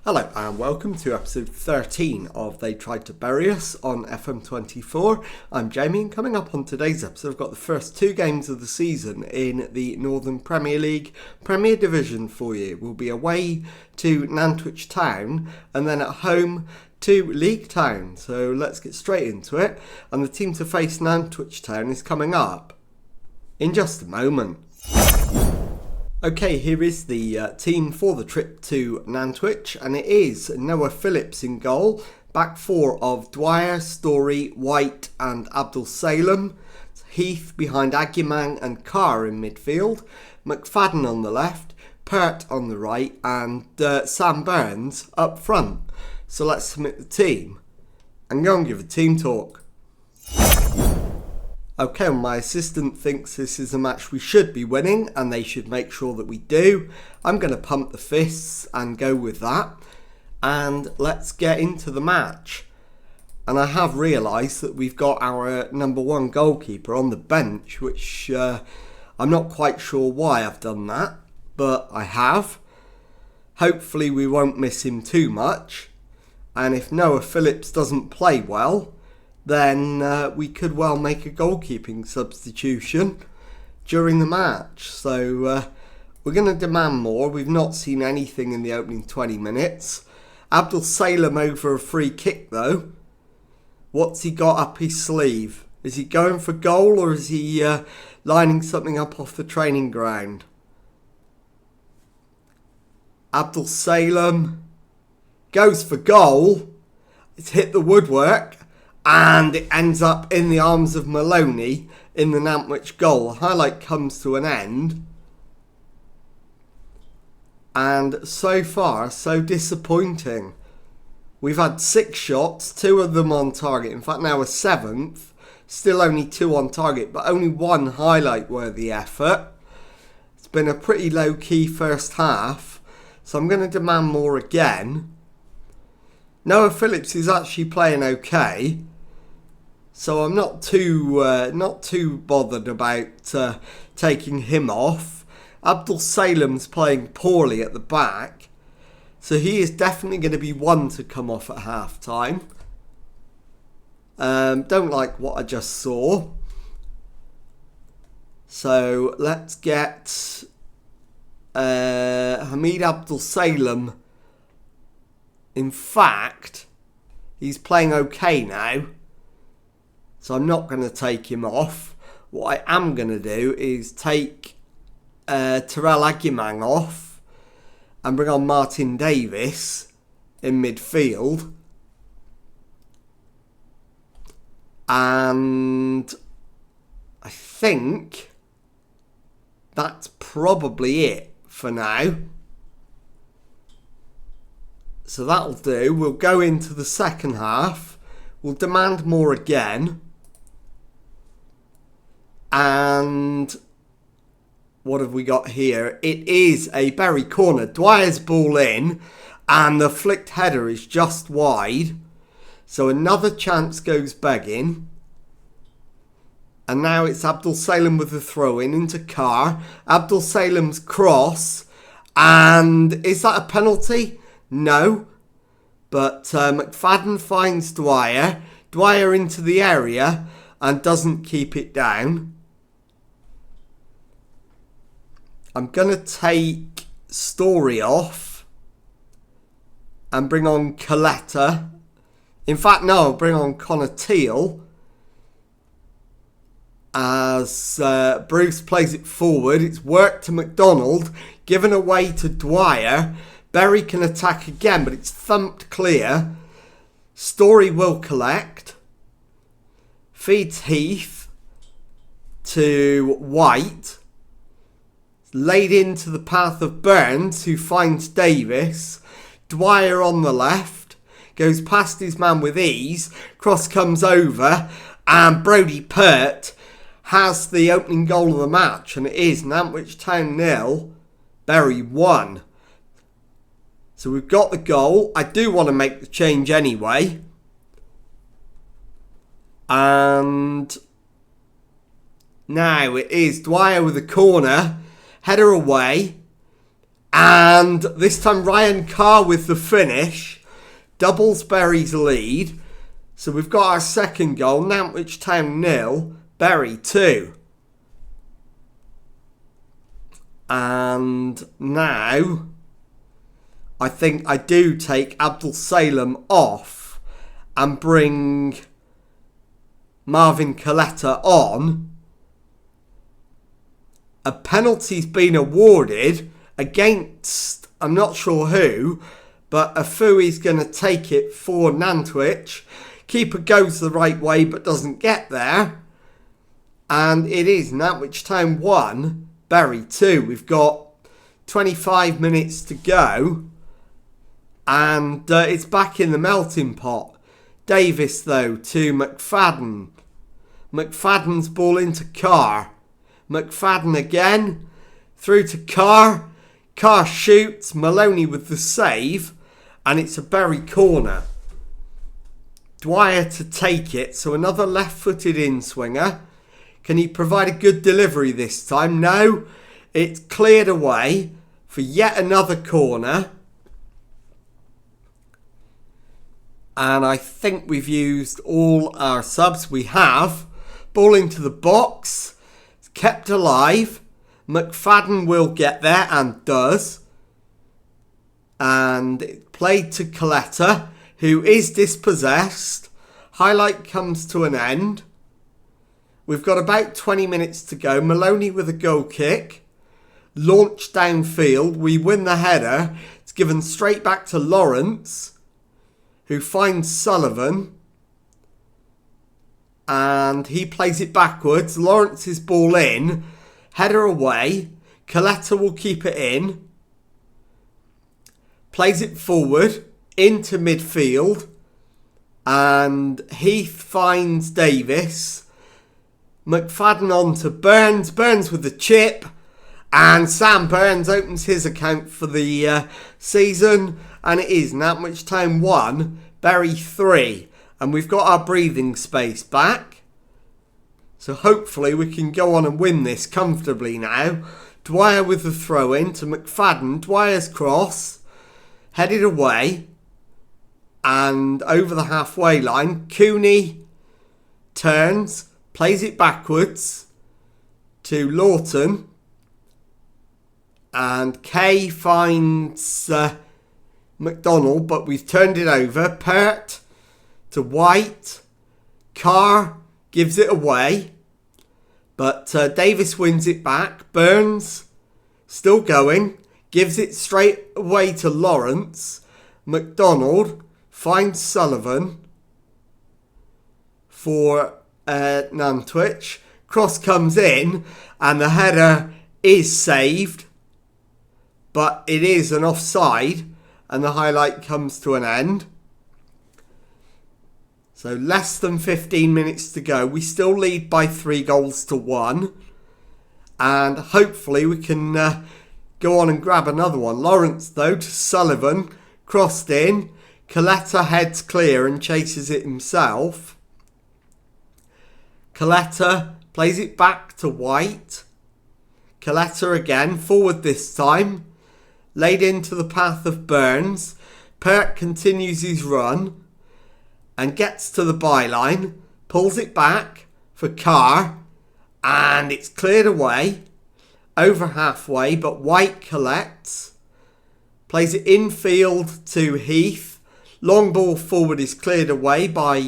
Hello and welcome to episode 13 of They Tried to Bury Us on FM24. I'm Jamie, and coming up on today's episode I've got the first two games of the season in the Northern Premier League Premier Division for you. We'll be away to Nantwich Town and then at home to League Town. So let's get straight into it, and the team to face Nantwich Town is coming up in just a moment. Okay, here is the team for the trip to Nantwich, and it is Noah Phillips in goal, back four of Dwyer, Story, White and Abdul Salem, Heath behind Agyemang and Carr in midfield, McFadden on the left, Pert on the right and Sam Burns up front. So let's submit the team and go and give a team talk. Okay, well, my assistant thinks this is a match we should be winning and they should make sure that we do. I'm going to pump the fists and go with that. And let's get into the match. And I have realised that we've got our number one goalkeeper on the bench, which I'm not quite sure why I've done that, but I have. Hopefully we won't miss him too much. And if Noah Phillips doesn't play well, then we could well make a goalkeeping substitution during the match. So we're going to demand more. We've not seen anything in the opening 20 minutes. Abdul Salem over a free kick though. What's he got up his sleeve? Is he going for goal or is he lining something up off the training ground? Abdul Salem goes for goal. It's hit the woodwork. And it ends up in the arms of Maloney in the Nantwich goal. The highlight comes to an end. And so far, so disappointing. We've had 6 shots, 2 of them on target. In fact, now a 7th. Still only 2 on target, but only 1 highlight-worthy effort. It's been a pretty low-key first half. So I'm going to demand more again. Noah Phillips is actually playing okay. So I'm not too bothered about taking him off. Abdul Salem's playing poorly at the back. So he is definitely going to be one to come off at half time. Don't like what I just saw. So let's get Hamid Abdul Salem. In fact, he's playing okay now. So I'm not going to take him off. What I am going to do is take Terrell Agyemang off and bring on Martin Davis in midfield. And I think that's probably it for now. So that'll do. We'll go into the second half. We'll demand more again. And what have we got here? It is a Bury corner. Dwyer's ball in and the flicked header is just wide. So another chance goes begging. And now it's Abdul Salem with the throw in into Carr. Abdul Salem's cross. And is that a penalty? No. But McFadden finds Dwyer. Dwyer into the area and doesn't keep it down. I'm going to take Story off and bring on Coletta. In fact, no, I'll bring on Connor Teal as Bruce plays it forward. It's worked to McDonald, given away to Dwyer. Bury can attack again, but it's thumped clear. Story will collect. Feeds Heath to White. Laid into the path of Burns, who finds Davis. Dwyer on the left. Goes past his man with ease. Cross comes over. And Brodie Pert has the opening goal of the match. And it is Nantwich Town 0, Bury 1. So we've got the goal. I do want to make the change anyway. And now it is Dwyer with a corner. Header away. And this time Ryan Carr with the finish. Doubles Bury's lead. So we've got our second goal. Nantwich Town 0, Bury 2. And now I think I do take Abdul Salem off and bring Marvin Coletta on. A penalty's been awarded against, I'm not sure who, but Afui's going to take it for Nantwich. Keeper goes the right way but doesn't get there. And it is Nantwich Town 1, Bury 2. We've got 25 minutes to go. And it's back in the melting pot. Davis, though, to McFadden. McFadden's ball into Carr. McFadden again. Through to Carr. Carr shoots. Maloney with the save. And it's a Bury corner. Dwyer to take it. So another left-footed in-swinger. Can he provide a good delivery this time? No. It's cleared away for yet another corner. And I think we've used all our subs. We have. Ball into the box. It's kept alive. McFadden will get there and does. And it played to Coletta, who is dispossessed. Highlight comes to an end. We've got about 20 minutes to go. Maloney with a goal kick. Launched downfield. We win the header. It's given straight back to Lawrence, who finds Sullivan. And he plays it backwards. Lawrence's ball in. Header away. Coletta will keep it in. Plays it forward into midfield. And Heath finds Davis. McFadden on to Burns. Burns with the chip. And Sam Burns opens his account for the season. And it is Nantwich Town 1, Bury 3. And we've got our breathing space back. So hopefully we can go on and win this comfortably now. Dwyer with the throw in to McFadden. Dwyer's cross. Headed away. And over the halfway line. Cooney turns. Plays it backwards to Lawton. And Kay finds McDonald, but we've turned it over. Pert to White. Carr gives it away. But Davis wins it back. Burns still going. Gives it straight away to Lawrence. McDonald finds Sullivan for Nantwich. Cross comes in and the header is saved. But it is an offside and the highlight comes to an end. So less than 15 minutes to go. We still lead by 3-1. And hopefully we can go on and grab another one. Lawrence though to Sullivan. Crossed in. Coletta heads clear and chases it himself. Coletta plays it back to White. Coletta again. Forward this time. Laid into the path of Burns. Pert continues his run and gets to the byline. Pulls it back for Carr. And it's cleared away. Over halfway, but White collects. Plays it infield to Heath. Long ball forward is cleared away by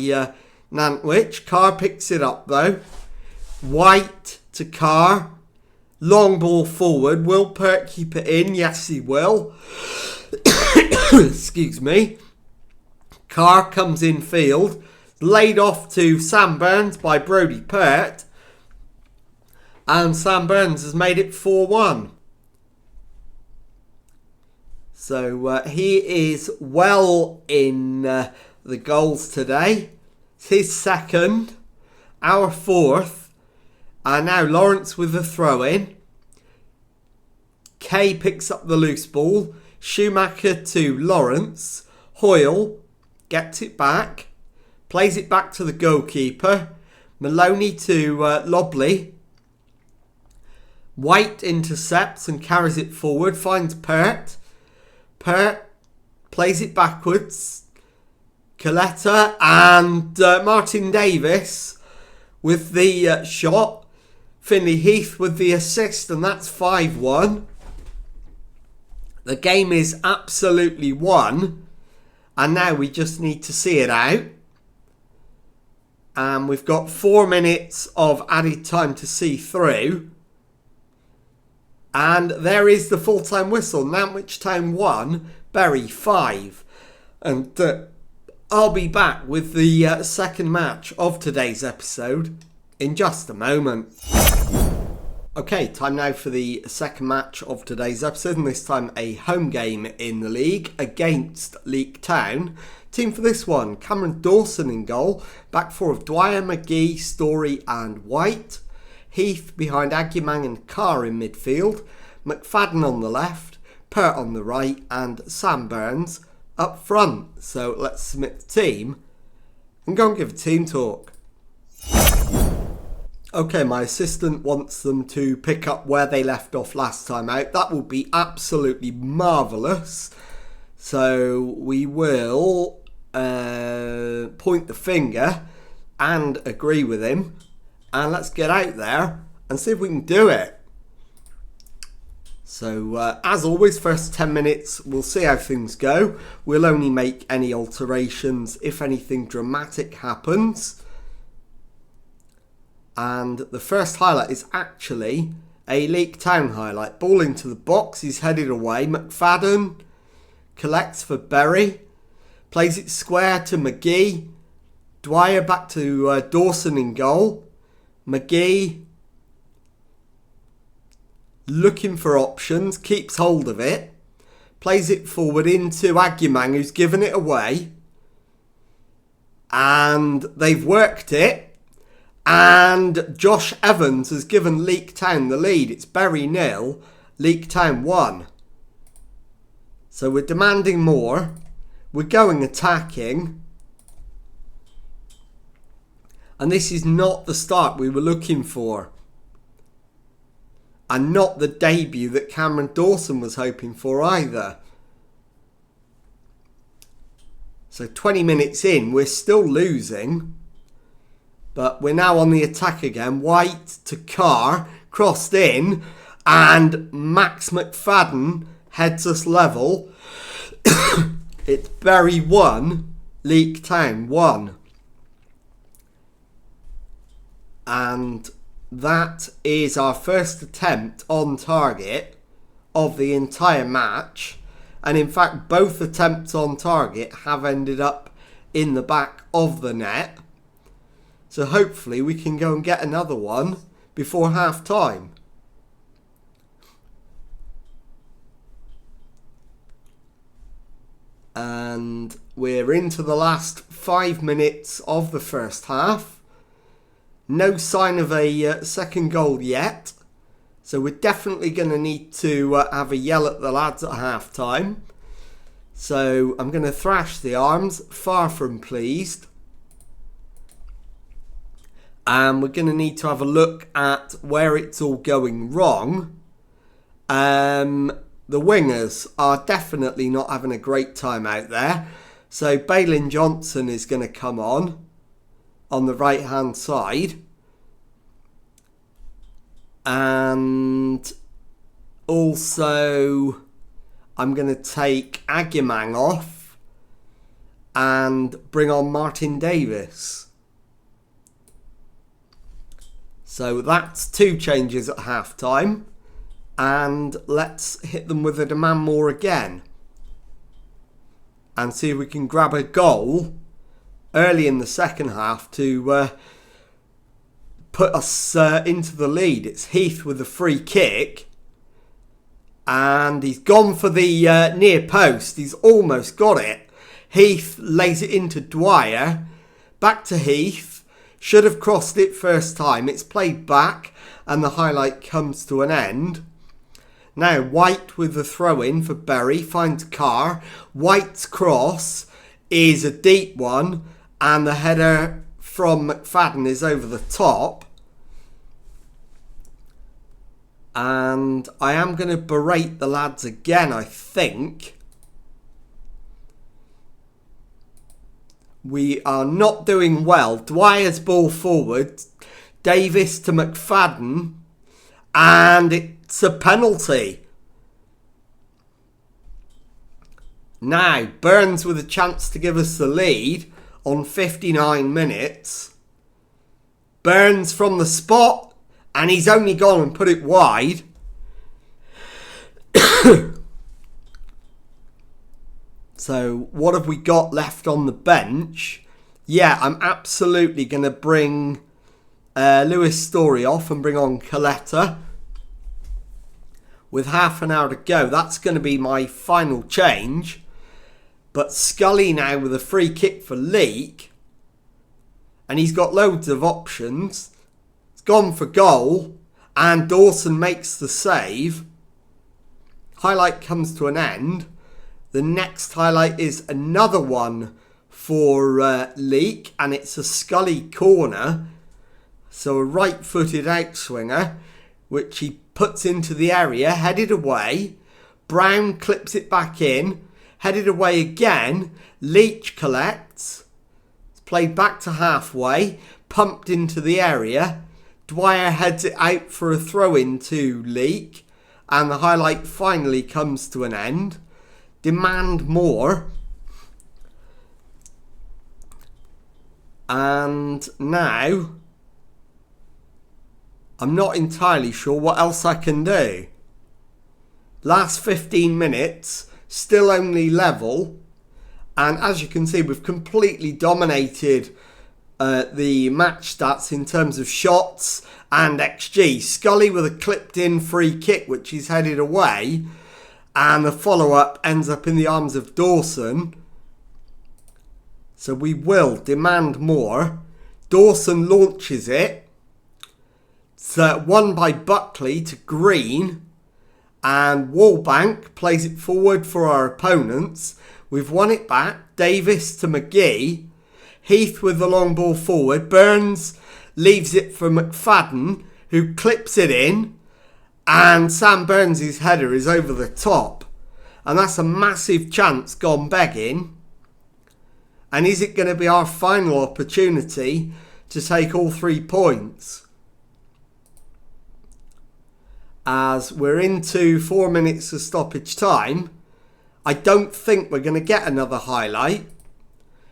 Nantwich. Carr picks it up though. White to Carr. Long ball forward. Will Pert keep it in? Yes, he will. Excuse me. Carr comes in field. Laid off to Sam Burns by Brodie Pert. And Sam Burns has made it 4-1. So he is well in the goals today. It's his second. Our fourth. And now Lawrence with the throw-in. Kay picks up the loose ball. Schumacher to Lawrence. Hoyle gets it back. Plays it back to the goalkeeper. Maloney to Lobley. White intercepts and carries it forward, finds Pert. Pert plays it backwards. Coletta and Martin Davis with the shot. Finley Heath with the assist, and that's 5-1. The game is absolutely won, and now we just need to see it out. And we've got 4 minutes of added time to see through. And there is the full-time whistle. Nantwich Town 1, Bury 5. And I'll be back with the second match of today's episode in just a moment. Okay, time now for the second match of today's episode, and this time a home game in the league against Leek Town. Team for this one, Cameron Dawson in goal, back four of Dwyer, McGee, Story and White. Heath behind Agyemang and Carr in midfield, McFadden on the left, Pert on the right and Sam Burns up front. So let's submit the team and go and give a team talk. Okay, my assistant wants them to pick up where they left off last time out. That will be absolutely marvellous. So we will point the finger and agree with him. And let's get out there and see if we can do it. So, as always, first 10 minutes, we'll see how things go. We'll only make any alterations if anything dramatic happens. And the first highlight is actually a Leek Town highlight. Ball into the box, he's headed away. McFadden collects for Bury. Plays it square to McGee. Dwyer back to Dawson in goal. McGee looking for options, keeps hold of it, plays it forward into Agyemang, who's given it away, and they've worked it, and Josh Evans has given Leek Town the lead. It's Bury 0, Leek Town 1. So we're demanding more, we're going attacking. And this is not the start we were looking for. And not the debut that Cameron Dawson was hoping for either. So 20 minutes in, we're still losing. But we're now on the attack again. White to Carr, crossed in. And Max McFadden heads us level. It's Bury 1, Leek Town 1. And that is our first attempt on target of the entire match. And in fact, both attempts on target have ended up in the back of the net. So hopefully we can go and get another one before half time. And we're into the last 5 minutes of the first half. No sign of a second goal yet. So we're definitely going to need to have a yell at the lads at half time. So I'm going to thrash the arms, far from pleased. And we're going to need to have a look at where it's all going wrong. The wingers are definitely not having a great time out there. So Balin Johnson is going to come on the right hand side, and also I'm going to take Agyemang off and bring on Martin Davis. So that's 2 changes at half time, and let's hit them with a demand more again and see if we can grab a goal early in the second half to put us into the lead. It's Heath with a free kick, and he's gone for the near post. He's almost got it. Heath lays it into Dwyer, back to Heath, should have crossed it first time. It's played back and the highlight comes to an end. Now White with the throw in for Bury, finds Carr. White's cross is a deep one, and the header from McFadden is over the top. And I am going to berate the lads again, I think. We are not doing well. Dwyer's ball forward. Davis to McFadden. And it's a penalty. Now, Burns with a chance to give us the lead on 59 minutes. Burns from the spot, and he's only gone and put it wide. So, what have we got left on the bench? Yeah, I'm absolutely going to bring Lewis Story off and bring on Coletta. With half an hour to go, that's going to be my final change. But Scully now with a free kick for Leek. And he's got loads of options. It's gone for goal. And Dawson makes the save. Highlight comes to an end. The next highlight is another one for Leek. And it's a Scully corner. So a right-footed outswinger. Which he puts into the area. Headed away. Brown clips it back in. Headed away again. Leach collects. It's played back to halfway. Pumped into the area. Dwyer heads it out for a throw-in to Leek. And the highlight finally comes to an end. Demand more. And now, I'm not entirely sure what else I can do. Last 15 minutes... Still only level. And as you can see, we've completely dominated the match stats in terms of shots and XG. Scully with a clipped in free kick, which is headed away. And the follow-up ends up in the arms of Dawson. So we will demand more. Dawson launches it. It's won by Buckley to Green. And Wallbank plays it forward for our opponents. We've won it back. Davis to McGee. Heath with the long ball forward. Burns leaves it for McFadden, who clips it in. And Sam Burns' header is over the top. And that's a massive chance gone begging. And is it going to be our final opportunity to take all 3 points? As we're into 4 minutes of stoppage time, I don't think we're going to get another highlight.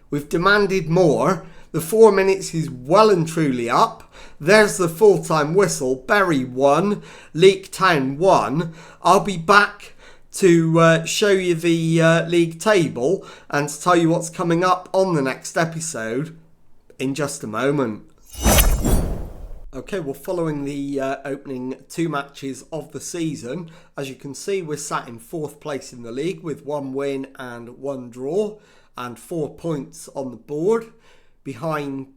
We've demanded more. The 4 minutes is well and truly up. There's the full-time whistle. Bury 1, Leek Town 1. I'll be back to show you the league table and to tell you what's coming up on the next episode in just a moment. Okay, well, following the opening 2 matches of the season, as you can see, we're sat in 4th place in the league with 1 win and 1 draw and 4 points on the board, behind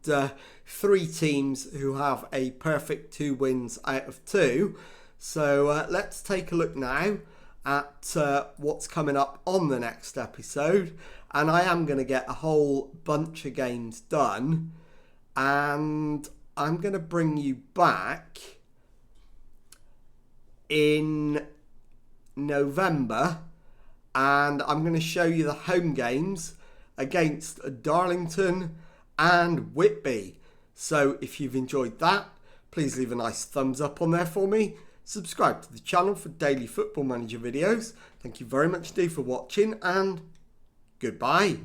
3 teams who have a perfect 2 wins out of 2. So let's take a look now at what's coming up on the next episode. And I am going to get a whole bunch of games done, and I'm going to bring you back in November, and I'm going to show you the home games against Darlington and Whitby. So if you've enjoyed that, please leave a nice thumbs up on there for me. Subscribe to the channel for daily Football Manager videos. Thank you very much indeed for watching, and goodbye.